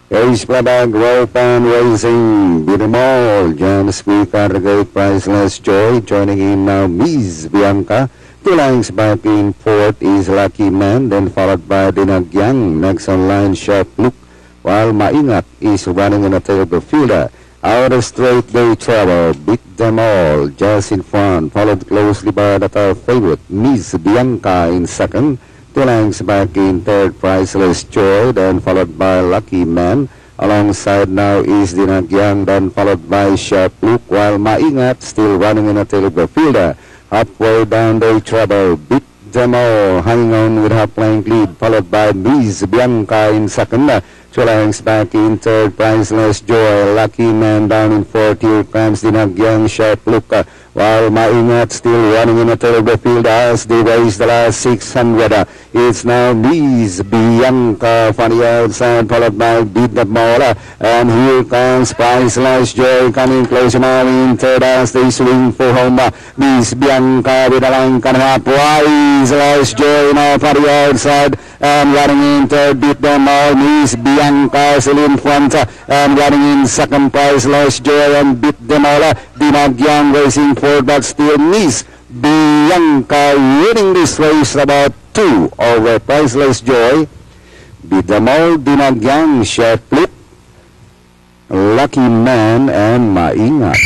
Ace Pladag, Ropan Racing, Beat 'em All, Jan Speaker, Great Priceless Joy, joining in now Miss Bianca. 2 lengths back in fourth is Lucky Man, then followed by Dinagyang. Next on line, Sharp Look, while Maingat is running in the tail of the fielder. Out of straight, they travel, Beat Them All, just in front, followed closely by the favorite, Miss Bianca in second. 2 lengths back in third, Priceless Joy, then followed by Lucky Man. Alongside now is Dinagyang, then followed by Sharp Look, while Maingat still running in the tail of the fielder. Halfway down they travel, Beat Them All, hanging on with half-length lead, followed by Miss Bianca in second. 2 lengths back in third, Priceless Joy, Lucky Man down in fourth. Here comes Dinagyang, Sharp Look, while Maingat still running in the tail of the field as they race the last 600. It's now Miss Bianca from the outside, followed by Beat Them All, and here comes Priceless Joy coming closer now in third as they swing for home. Miss Bianca with a line cut half. Priceless Joy now from the outside and running in third. Beat Them All, Miss Bianca still in front and running in second. Priceless Joy and Beat Them All. Dinagyang racing forward, but still Miss Bianca winning this race about 2 over Priceless Joy. Beat Them All, Dinagyang, Sharp Look, Lucky Man, and Maingat.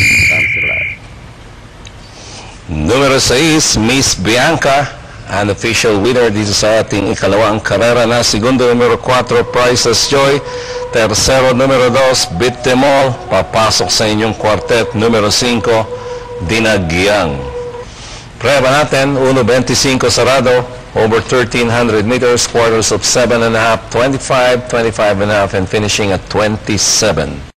Numero 6, Miss Bianca, an official winner dito sa ating ikalawang karera na. Segundo, numero 4, Priceless Joy. Tercero, numero 2, Beat Them All. Papasok sa inyong quartet, numero 5, Dinagyang. Preba natin, 1.25 sarado, over 1,300 meters, quarters of 7.5, 25, 25.5, and finishing at 27.